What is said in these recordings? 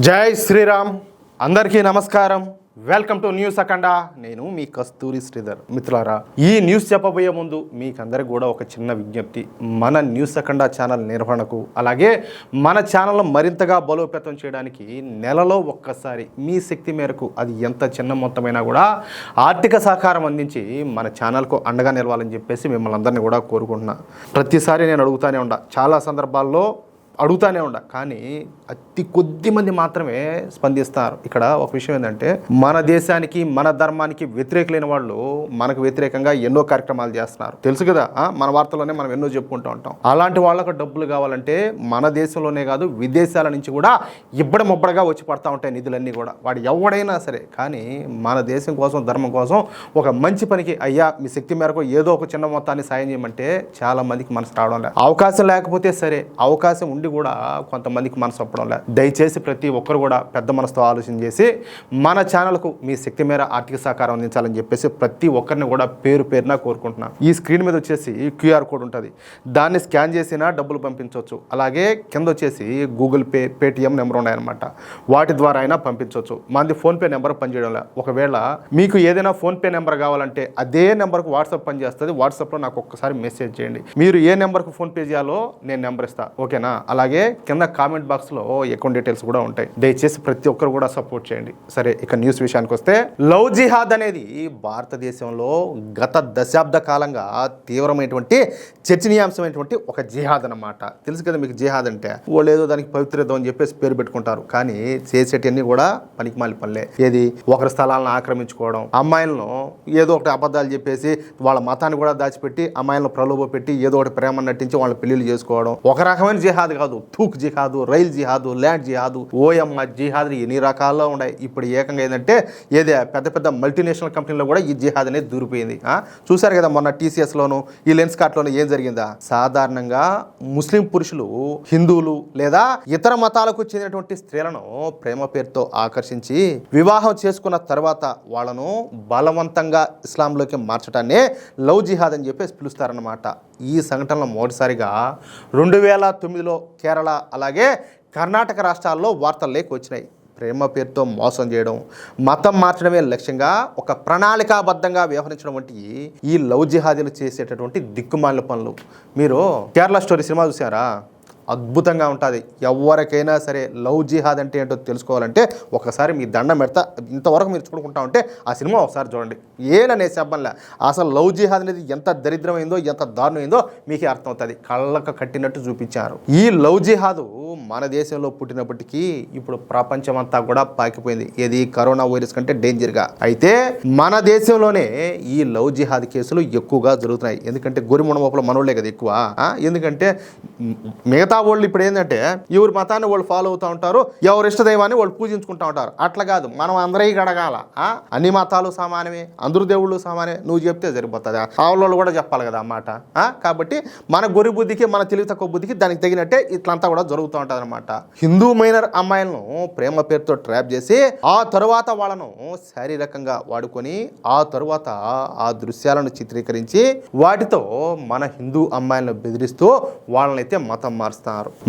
జై శ్రీరామ్. అందరికీ నమస్కారం. వెల్కమ్ టు న్యూస్ అఖండ. నేను మీ కస్తూరి శ్రీధర్. మిత్రులారా, ఈ న్యూస్ చెప్పబోయే ముందు మీకందరికి కూడా ఒక చిన్న విజ్ఞప్తి. మన న్యూస్ అఖండ ఛానల్ నిర్వహణకు, అలాగే మన ఛానల్ను మరింతగా బలోపేతం చేయడానికి నెలలో ఒక్కసారి మీ శక్తి మేరకు, అది ఎంత చిన్న మొత్తమైనా కూడా ఆర్థిక సహకారం అందించి మన ఛానల్కు అండగా నిలవాలని చెప్పేసి మిమ్మల్ని అందరినీ కూడా కోరుకుంటున్నా. ప్రతిసారి నేను అడుగుతూనే ఉండా, చాలా సందర్భాల్లో అడుగుతానే ఉండ, కానీ అతి కొద్ది మంది మాత్రమే స్పందిస్తారు. ఇక్కడ ఒక విషయం ఏంటంటే, మన దేశానికి మన ధర్మానికి వ్యతిరేకులైన వాళ్ళు మనకు వ్యతిరేకంగా ఎన్నో కార్యక్రమాలు చేస్తున్నారు. తెలుసు కదా, మన వార్తల్లోనే మనం ఎన్నో చెప్పుకుంటూ ఉంటాం. అలాంటి వాళ్ళకు డబ్బులు కావాలంటే మన దేశంలోనే కాదు, విదేశాల నుంచి కూడా ఇబ్బడముబ్బడగా వచ్చి పడతా ఉంటాయి నిధులన్నీ కూడా. వాడు ఎవడైనా సరే, కానీ మన దేశం కోసం, ధర్మం కోసం, ఒక మంచి పనికి అయ్యా మీ శక్తి మేరకు ఏదో ఒక చిన్న మొత్తాన్ని సాయం చేయమంటే చాలా మందికి మనసు రావడం లేదు. అవకాశం లేకపోతే సరే, అవకాశం ఉండి కూడా కొంతమందికి మనసు ఒప్పడం లేదు. దయచేసి ప్రతి ఒక్కరు కూడా పెద్ద మనసుతో ఆలోచన చేసి మన ఛానల్కు మీ శక్తి మేర ఆర్థిక సహకారం అందించాలని చెప్పేసి ప్రతి ఒక్కరిని కూడా పేరు పేరున కోరుకుంటున్నాను. ఈ స్క్రీన్ మీద వచ్చేసి క్యూఆర్ కోడ్ ఉంటుంది, దాన్ని స్కాన్ చేసినా డబ్బులు పంపించవచ్చు. అలాగే కింద వచ్చేసి గూగుల్ పే, పేటిఎం నెంబర్ ఉన్నాయన్నమాట, వాటి ద్వారా అయినా పంపించవచ్చు. మనది ఫోన్పే నెంబర్ పనిచేయడం లేదు. ఒకవేళ మీకు ఏదైనా ఫోన్పే నెంబర్ కావాలంటే అదే నెంబర్కు వాట్సాప్ పనిచేస్తుంది. వాట్సాప్లో నాకు ఒక్కసారి మెసేజ్ చేయండి. మీరు ఏ నెంబర్కు ఫోన్పే చేయాలో నేను నెంబర్ ఇస్తాను, ఓకేనా? అలాగే కింద కామెంట్ బాక్స్లో అకౌంట్ డీటెయిల్స్ కూడా ఉంటాయి. దయచేసి ప్రతి ఒక్కరు కూడా సపోర్ట్ చేయండి. సరే, ఇక న్యూస్ విషయానికి వస్తే, లవ్ జిహాద్ అనేది భారతదేశంలో గత దశాబ్ద కాలంగా తీవ్రమైనటువంటి చర్చనీయాంశమైనటువంటి ఒక జిహాద్ అన్నమాట. తెలుసు కదా మీకు, జిహాద్ అంటే వాళ్ళు ఏదో దానికి పవిత్రత అని చెప్పేసి పేరు పెట్టుకుంటారు, కానీ చేసేటన్నీ కూడా పనికిమాలి పనులే. ఏది, ఒకరి స్థలాలను ఆక్రమించుకోవడం, అమ్మాయిలను ఏదో ఒకటి అబద్ధాలు చెప్పేసి వాళ్ళ మతాన్ని కూడా దాచిపెట్టి అమ్మాయిలను ప్రలోభ పెట్టి ఏదో ఒకటి ప్రేమ నటించి వాళ్ళ పెళ్లిళ్ళు చేసుకోవడం ఒక రకమైన జిహాద్ కాదు. థూక్ జిహాదు, రైల్ జిహాదు, ల్యాండ్ జిహాదు, ఓఎమ్మ జిహాద్ ఎన్ని రకాల్లో ఉన్నాయి. ఇప్పుడు ఏకంగా ఏంటంటే ఏదే పెద్ద పెద్ద మల్టీనేషనల్ కంపెనీలో కూడా ఈ జిహాద్ అనేది దూరిపోయింది. చూసారు కదా మొన్న టీసీఎస్లోను ఈ లెన్స్ కార్ట్లోను ఏం జరిగిందా? సాధారణంగా ముస్లిం పురుషులు హిందువులు లేదా ఇతర మతాలకు చెందినటువంటి స్త్రీలను ప్రేమ పేరుతో ఆకర్షించి వివాహం చేసుకున్న తర్వాత వాళ్ళను బలవంతంగా ఇస్లాంలోకి మార్చడాన్నే లవ్ జిహాద్ అని చెప్పేసి పిలుస్తారన్నమాట. ఈ సంఘటనలో మొదటిసారిగా 2009లో కేరళ అలాగే కర్ణాటక రాష్ట్రాల్లో వార్తల్లోకి వచ్చినాయి. ప్రేమ పేరుతో మోసం చేయడం, మతం మార్చడమే లక్ష్యంగా ఒక ప్రణాళికాబద్ధంగా వ్యవహరించడం వంటి ఈ లవ్ జిహాదీలు చేసేటటువంటి దిక్కుమాలిన పనులు. మీరు కేరళ స్టోరీ సినిమా చూసారా? అద్భుతంగా ఉంటుంది. ఎవరికైనా సరే లవ్ జిహాద్ అంటే ఏంటో తెలుసుకోవాలంటే ఒకసారి మీ దండం పెడతా, ఇంతవరకు మీరు చూడుకుంటా ఉంటే ఆ సినిమా ఒకసారి చూడండి. ఏననే శబ్బంలే, అసలు లవ్ జిహాద్ అనేది ఎంత దరిద్రమైందో, ఎంత దారుణమైందో మీకే అర్థమవుతుంది. కళ్ళకు కట్టినట్టు చూపించారు. ఈ లవ్ జిహాదు మన దేశంలో పుట్టినప్పటికీ ఇప్పుడు ప్రపంచమంతా కూడా పాకిపోయింది. ఏది, కరోనా వైరస్ కంటే డేంజర్గా. అయితే మన దేశంలోనే ఈ లవ్ జిహాద్ కేసులు ఎక్కువగా జరుగుతున్నాయి. ఎందుకంటే గొరిముణ మోపల మనోళ్లే కదా ఎక్కువ. ఎందుకంటే మిగతా వాళ్ళు ఇప్పుడు ఏంటంటే ఎవరి మతాన్ని వాళ్ళు ఫాలో అవుతూ ఉంటారు, ఎవరి ఇష్టదైవాన్ని వాళ్ళు పూజించుకుంటూ ఉంటారు. అట్లా కాదు, మనం అందరికీ అడగాల. అన్ని మతాలు సమానమే, అందరూ దేవుళ్ళు సమానమే, నువ్వు చెప్తే సరిపోతుంది. ఆవులలో కూడా చెప్పాలి కదా అన్నమాట. కాబట్టి మన గొరి బుద్ధికి, మన తెలివి తక్కువ బుద్ధికి దానికి తగినట్టే ఇట్లంతా కూడా జరుగుతూ ఉంటుంది అనమాట. హిందూ మైనర్ అమ్మాయిలను ప్రేమ పేరుతో ట్రాప్ చేసి ఆ తరువాత వాళ్ళను శారీరకంగా వాడుకొని ఆ తరువాత ఆ దృశ్యాలను చిత్రీకరించి వాటితో మన హిందూ అమ్మాయిలను బెదిరిస్తూ వాళ్ళనైతే మతం మారుస్తారు.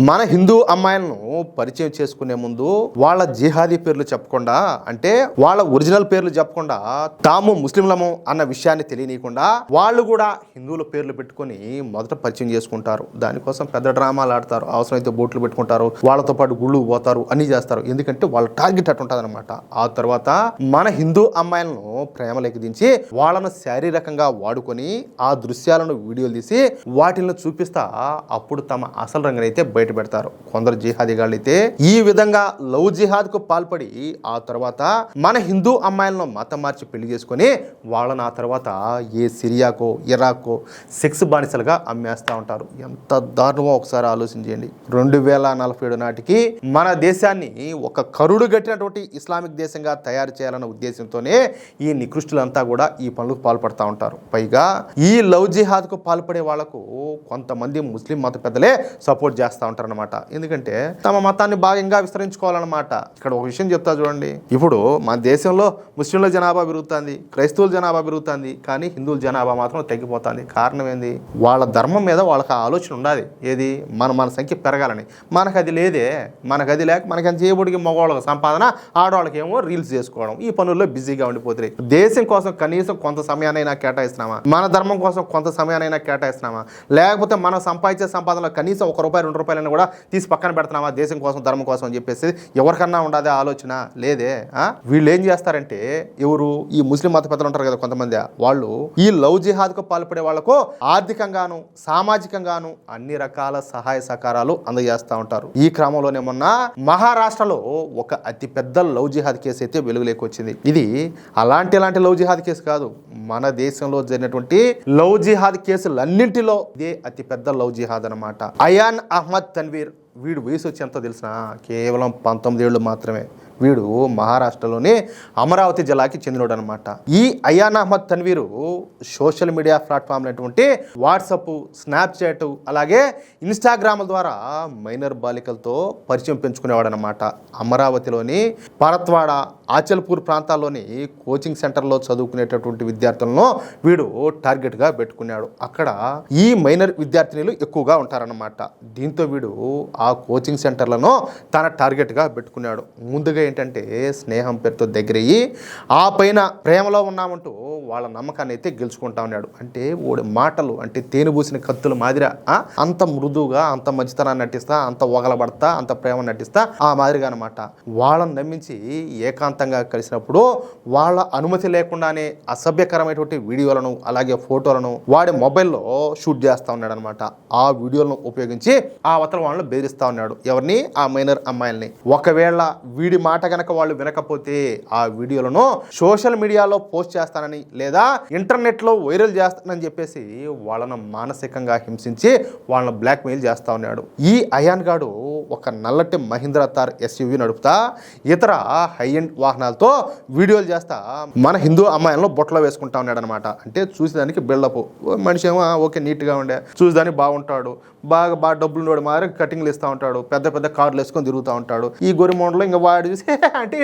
మన హిందూ అమ్మాయిలను పరిచయం చేసుకునే ముందు వాళ్ళ జిహాదీ పేర్లు చెప్పకుండా, అంటే వాళ్ళ ఒరిజినల్ పేర్లు చెప్పకుండా, తాము ముస్లింలము అన్న విషయాన్ని తెలియనీయకుండా వాళ్ళు కూడా హిందువుల పేర్లు పెట్టుకొని మొదట పరిచయం చేసుకుంటారు. దానికోసం పెద్ద డ్రామాలు ఆడతారు, అవసరమైతే బోట్లు పెట్టుకుంటారు, వాళ్ళతో పాటు గుళ్ళు పోతారు, అన్ని చేస్తారు. ఎందుకంటే వాళ్ళ టార్గెట్ అటు ఉంటుంది అనమాట. ఆ తర్వాత మన హిందూ అమ్మాయిలను ప్రేమలోకి దించి వాళ్ళను శారీరకంగా వాడుకొని ఆ దృశ్యాలను వీడియోలు తీసి వాటిని చూపిస్తా అప్పుడు తమ అసలు రంగునైతే బయట పెడతారు. కొందరు జిహాదీగాళ్ళు అయితే ఈ విధంగా లవ్ జిహాద్ కు పాల్పడి ఆ తర్వాత మన హిందూ అమ్మాయిలను మతం మార్చి పెళ్లి చేసుకుని వాళ్ళని ఆ తర్వాత ఏ సిరియాకో ఇరాక్కో సెక్స్ బానిసలుగా అమ్మేస్తూ ఉంటారు. ఎంత దారుణమో ఒకసారి ఆలోచించండి. 2047 నాటికి మన దేశాన్ని ఒక కరుడు గట్టినటువంటి ఇస్లామిక్ దేశంగా తయారు చేయాలన్న ఉద్దేశంతోనే ఈ నికృష్టులంతా కూడా ఈ పనులకు పాల్పడుతూ ఉంటారు. పైగా ఈ లవ్ జిహాద్ కు పాల్పడే వాళ్లకు కొంతమంది ముస్లిం మత పెద్దలే సపోర్ట్ సపోర్ట్ చేస్తూ ఉంటారనమాట. ఎందుకంటే తమ మతాన్ని బాగా ఇంకా విస్తరించుకోవాలన్నమాట. ఇక్కడ ఒక విషయం చెప్తా చూడండి. ఇప్పుడు మన దేశంలో ముస్లింల జనాభా పెరుగుతుంది, క్రైస్తవుల జనాభా పెరుగుతుంది, కానీ హిందువుల జనాభా మాత్రం తగ్గిపోతుంది. కారణం ఏంది? వాళ్ళ ధర్మం మీద వాళ్ళకి ఆలోచన ఉండాలి. ఏది? మన సంఖ్య పెరగాలని. మనకు అది లేదే. మనకు అది లేక మనకి చేయబడికి మగవాళ్ళకి సంపాదన, ఆడవాళ్ళకి ఏమో రీల్స్ చేసుకోవడం, ఈ పనుల్లో బిజీగా ఉండిపోతుంది. దేశం కోసం కనీసం కొంత సమయానైనా కేటాయిస్తున్నామా? మన ధర్మం కోసం కొంత సమయానైనా కేటాయిస్తున్నామా? లేకపోతే మనం సంపాదించే సంపాదనలో కనీసం ₹1 ₹2 కూడా తీసి పక్కన పెడుతున్నామా దేశం కోసం, ధర్మం కోసం అని చెప్పేసి ఎవరికన్నా ఉండదే ఆలోచన? లేదే. వీళ్ళు ఏం చేస్తారంటే, ఎవరు ఈ ముస్లిం మత పెద్దలు ఉంటారు కదా కొంతమంది, వాళ్ళు ఈ లవ్ జిహాద్కు పాల్పడే వాళ్ళకు ఆర్థికంగాను సామాజికంగాను అన్ని రకాల సహాయ సహకారాలు అందజేస్తూ ఉంటారు. ఈ క్రమంలోనే మొన్న మహారాష్ట్రలో ఒక అతి పెద్ద లవ్ జిహాద్ కేసు అయితే వెలుగులోకి వచ్చింది. ఇది అలాంటి లవ్ జిహాద్ కేసు కాదు, మన దేశంలో జరిగినటువంటి లవ్ జిహాద్ కేసులన్నింటిలో ఇదే అతి పెద్ద లవ్ జిహాద్ అన్నమాట. అయాన్ అహ్మద్ తన్వీర్, వీడు వయసు వచ్చి ఎంతో తెలిసిన కేవలం 19 ఏళ్ళు మాత్రమే. వీడు మహారాష్ట్రలోని అమరావతి జిల్లాకి చెందినోడు అనమాట. ఈ Ayan Ahmed Tanveer social media platform అయినటువంటి వాట్సాప్, స్నాప్చాట్, అలాగే ఇన్స్టాగ్రామ్ ద్వారా మైనర్ బాలికలతో పరిచయం పెంచుకునేవాడు అనమాట. అమరావతిలోని పరత్వాడ, ఆచల్పూర్ ప్రాంతాల్లోని కోచింగ్ సెంటర్లో చదువుకునేటటువంటి విద్యార్థులను వీడు టార్గెట్గా పెట్టుకున్నాడు. అక్కడ ఈ మైనర్ విద్యార్థినులు ఎక్కువగా ఉంటారన్నమాట. దీంతో వీడు ఆ కోచింగ్ సెంటర్లను తన టార్గెట్గా పెట్టుకున్నాడు. ముందుగా ఏంటంటే స్నేహం పేరుతో దగ్గరయ్యి ఆ పైన ప్రేమలో ఉన్నామంటూ వాళ్ళ నమ్మకాన్ని అయితే గెలుచుకుంటా ఉన్నాడు. అంటే ఓడి మాటలు అంటే తేనెబూసిన కత్తుల మాదిరి అంత మృదువుగా, అంత మంచితనాన్ని నటిస్తా, అంత ఒగలబడతా, అంత ప్రేమ నటిస్తా ఆ మాదిరిగా అనమాట. వాళ్ళని నమ్మించి ఏకాంతంగా కలిసినప్పుడు వాళ్ళ అనుమతి లేకుండానే అసభ్యకరమైనటువంటి వీడియోలను అలాగే ఫోటోలను వాడి మొబైల్లో షూట్ చేస్తూ ఉన్నాడు అనమాట. ఆ వీడియోలను ఉపయోగించి ఆ అవతల వాళ్ళని బెదిరిస్తూ ఉన్నాడు. ఎవరిని? ఆ మైనర్ అమ్మాయిల్ని. ఒకవేళ వీడి మాట గనక వాళ్ళు వినకపోతే ఆ వీడియోలను సోషల్ మీడియాలో పోస్ట్ చేస్తానని లేదా ఇంటర్నెట్లో వైరల్ చేస్తానని చెప్పేసి వాళ్ళను మానసికంగా హింసించి వాళ్ళను బ్లాక్మెయిల్ చేస్తూ ఉన్నాడు. ఈ అయాన్ గాడు ఒక నల్లటి మహీంద్రా థార్ SUV నడుపుతా ఇతర హై ఎండ్ వాహనాలతో వీడియోలు చేస్తా మన హిందూ అమ్మాయిలను బొట్టలో వేసుకుంటా ఉన్నాడు అనమాట. అంటే చూసేదానికి బిల్డప్, మనిషి ఏమో ఓకే నీట్గా ఉండే, చూసేదానికి బాగుంటాడు, బాగా డబ్బులు నోడు మారి కటింగ్లు ఇస్తూ ఉంటాడు, పెద్ద పెద్ద కార్లు వేసుకొని తిరుగుతూ ఉంటాడు. ఈ గొరిమోండలో ఇంకా వాడు చూసి అంటే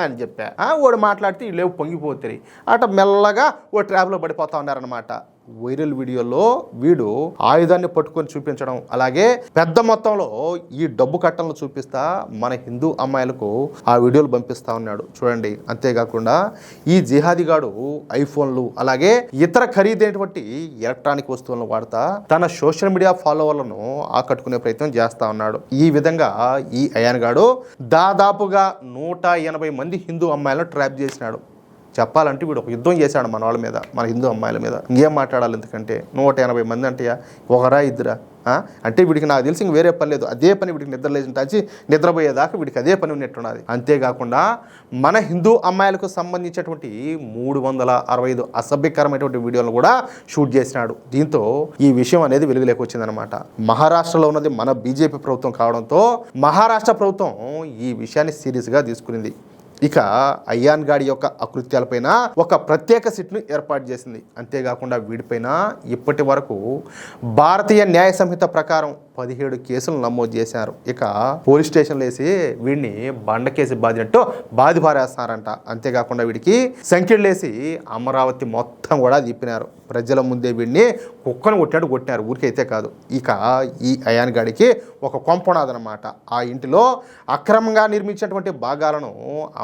అని చెప్పా వాడు మాట్లాడితే వీళ్ళు పొంగిపోతాయి అట మెల్లగా ఓ ట్రాప్లో పడిపోతా ఉన్నారనమాట. వైరల్ వీడియోలో వీడు ఆయుధాన్ని పట్టుకొని చూపించడం, అలాగే పెద్ద మొత్తంలో ఈ డబ్బు కట్టలను చూపిస్తా మన హిందూ అమ్మాయిలకు ఆ వీడియోలు పంపిస్తా ఉన్నాడు చూడండి. అంతేకాకుండా ఈ జిహాదీగాడు ఐఫోన్లు అలాగే ఇతర ఖరీదైనటువంటి ఎలక్ట్రానిక్ వస్తువులను వాడుతా తన సోషల్ మీడియా ఫాలోవర్లను ఆకట్టుకునే ప్రయత్నం చేస్తా ఉన్నాడు. ఈ విధంగా ఈ అయాన్ గాడు దాదాపుగా 180 మంది హిందూ అమ్మాయిలను ట్రాప్ చేసినాడు. చెప్పాలంటే వీడు ఒక యుద్ధం చేశాడు మన వాళ్ళ మీద, మన హిందూ అమ్మాయిల మీద. ఇంకేం మాట్లాడాలి, ఎందుకంటే 180 మంది అంటే ఒకరా ఇద్దరా? అంటే వీడికి నాకు తెలిసి ఇంక వేరే పని లేదు. అదే పని వీడికి నిద్రలేసిన టాచి నిద్రపోయేదాకా వీడికి అదే పని ఉన్నట్టున్నది. అంతేకాకుండా మన హిందూ అమ్మాయిలకు సంబంధించినటువంటి 365 అసభ్యకరమైనటువంటి వీడియోలను కూడా షూట్ చేసినాడు. దీంతో ఈ విషయం అనేది వెలుగులోకి వచ్చిందనమాట. మహారాష్ట్రలో ఉన్నది మన బీజేపీ ప్రభుత్వం కావడంతో మహారాష్ట్ర ప్రభుత్వం ఈ విషయాన్ని సీరియస్గా తీసుకునింది. ఇక అయాన్ గాడి యొక్క అకృత్యాలపైన ఒక ప్రత్యేక సిట్ను ఏర్పాటు చేసింది. అంతేకాకుండా వీడిపైన ఇప్పటి వరకు భారతీయ న్యాయ సంహిత ప్రకారం 17 కేసులు నమోదు చేశారు. ఇక పోలీస్ స్టేషన్లో వేసి వీడిని బండ కేసు బాధినట్టు బాధిపారేస్తున్నారంట. అంతేకాకుండా వీడికి సంఖ్యలేసి అమరావతి మొత్తం కూడా తిప్పినారు. ప్రజల ముందే వీడిని కుక్కను కొట్టినారు, ఊరికైతే కాదు. ఇక ఈ అయాన్ గాడికి ఒక కొంపనాదనమాట. ఆ ఇంటిలో అక్రమంగా నిర్మించినటువంటి భాగాలను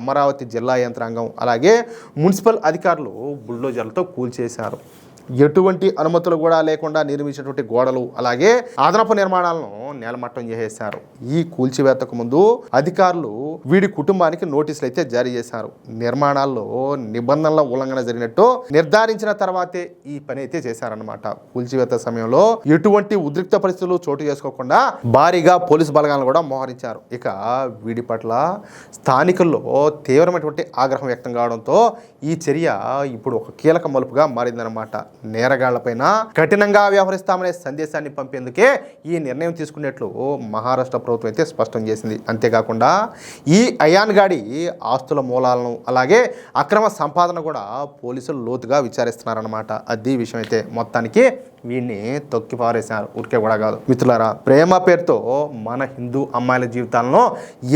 అమరావతి జిల్లా యంత్రాంగం అలాగే మున్సిపల్ అధికారులు బుల్డోజర్లతో కూల్చేశారు. ఎటువంటి అనుమతులు కూడా లేకుండా నిర్మించినటువంటి గోడలు అలాగే అదనపు నిర్మాణాలను నేలమట్టం చేసేశారు. ఈ కూల్చివేతకు ముందు అధికారులు వీడి కుటుంబానికి నోటీసులు అయితే జారీ చేశారు. నిర్మాణాల్లో నిబంధనల ఉల్లంఘన జరిగినట్టు నిర్ధారించిన తర్వాతే ఈ పని అయితే చేశారన్నమాట. కూల్చివేత సమయంలో ఎటువంటి ఉద్రిక్త పరిస్థితులు చోటు చేసుకోకుండా భారీగా పోలీసు బలగాలను కూడా మోహరించారు. ఇక వీడి పట్ల స్థానికుల్లో తీవ్రమైనటువంటి ఆగ్రహం వ్యక్తం కావడంతో ఈ చర్య ఇప్పుడు ఒక కీలక మలుపుగా మారిందన్నమాట. నేరగాళ్లపైన కఠినంగా వ్యవహరిస్తామనే సందేశాన్ని పంపేందుకే ఈ నిర్ణయం తీసుకున్నట్లు మహారాష్ట్ర ప్రభుత్వం అయితే స్పష్టం చేసింది. అంతేకాకుండా ఈ అయాన్ గాడి ఆస్తుల మూలాలను అలాగే అక్రమ సంపాదన కూడా పోలీసులు లోతుగా విచారిస్తున్నారన్నమాట. అది విషయం అయితే మొత్తానికి వీడిని తొక్కి పారేశారు, ఊరికే కూడా కాదు. మిత్రులారా, ప్రేమ పేరుతో మన హిందూ అమ్మాయిల జీవితాలను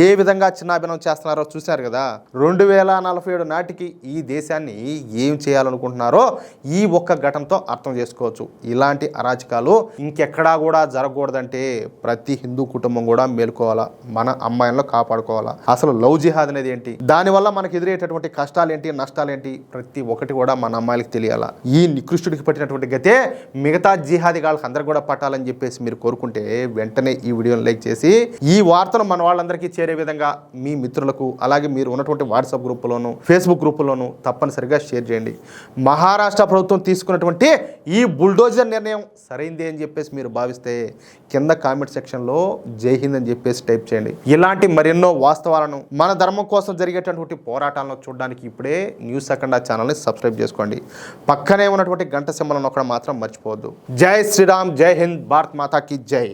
ఏ విధంగా చిన్నాభిన్నం చేస్తున్నారో చూశారు కదా. 2047 నాటికి ఈ దేశాన్ని ఏం చేయాలనుకుంటున్నారో ఈ ఒక్క ఘటనతో అర్థం చేసుకోవచ్చు. ఇలాంటి అరాచకాలు ఇంకెక్కడా కూడా జరగకూడదంటే ప్రతి హిందూ కుటుంబం కూడా మేలుకోవాలా, మన అమ్మాయిలను కాపాడుకోవాలా. అసలు లవ్ జిహాద్ అనేది ఏంటి, దానివల్ల మనకు ఎదురయ్యేటటువంటి కష్టాలు ఏంటి, నష్టాలు ఏంటి, ప్రతి ఒక్కటి కూడా మన అమ్మాయిలకు తెలియాలా. ఈ నికృష్టుడికి పట్టినటువంటి గతే మిగతా జిహాదీగాళ్ళకి అందరు కూడా పట్టాలని చెప్పేసి మీరు కోరుకుంటే వెంటనే ఈ వీడియోని లైక్ చేసి ఈ వార్తను మన వాళ్ళందరికీ చేరే విధంగా మీ మిత్రులకు అలాగే మీరు ఉన్నటువంటి వాట్సాప్ గ్రూపులోను ఫేస్బుక్ గ్రూపులోను తప్పనిసరిగా షేర్ చేయండి. మహారాష్ట్ర ప్రభుత్వం తీసుకున్నటువంటి ఈ బుల్డోజర్ నిర్ణయం సరైందే అని చెప్పేసి మీరు భావిస్తే కింద కామెంట్ సెక్షన్లో జై హింద్ అని చెప్పేసి టైప్ చేయండి. ఇలాంటి మరెన్నో వాస్తవాలను మన ధర్మం కోసం జరిగేటటువంటి పోరాటాలను చూడడానికి ఇప్పుడే న్యూస్ అఖండ ఛానల్ని సబ్స్క్రైబ్ చేసుకోండి. పక్కనే ఉన్నటువంటి గంట సింబల్ నొక్కడం మాత్రం మర్చిపోవద్దు. జై శ్రీరామ్, జై హింద్, భారత్ మాతా కీ జై.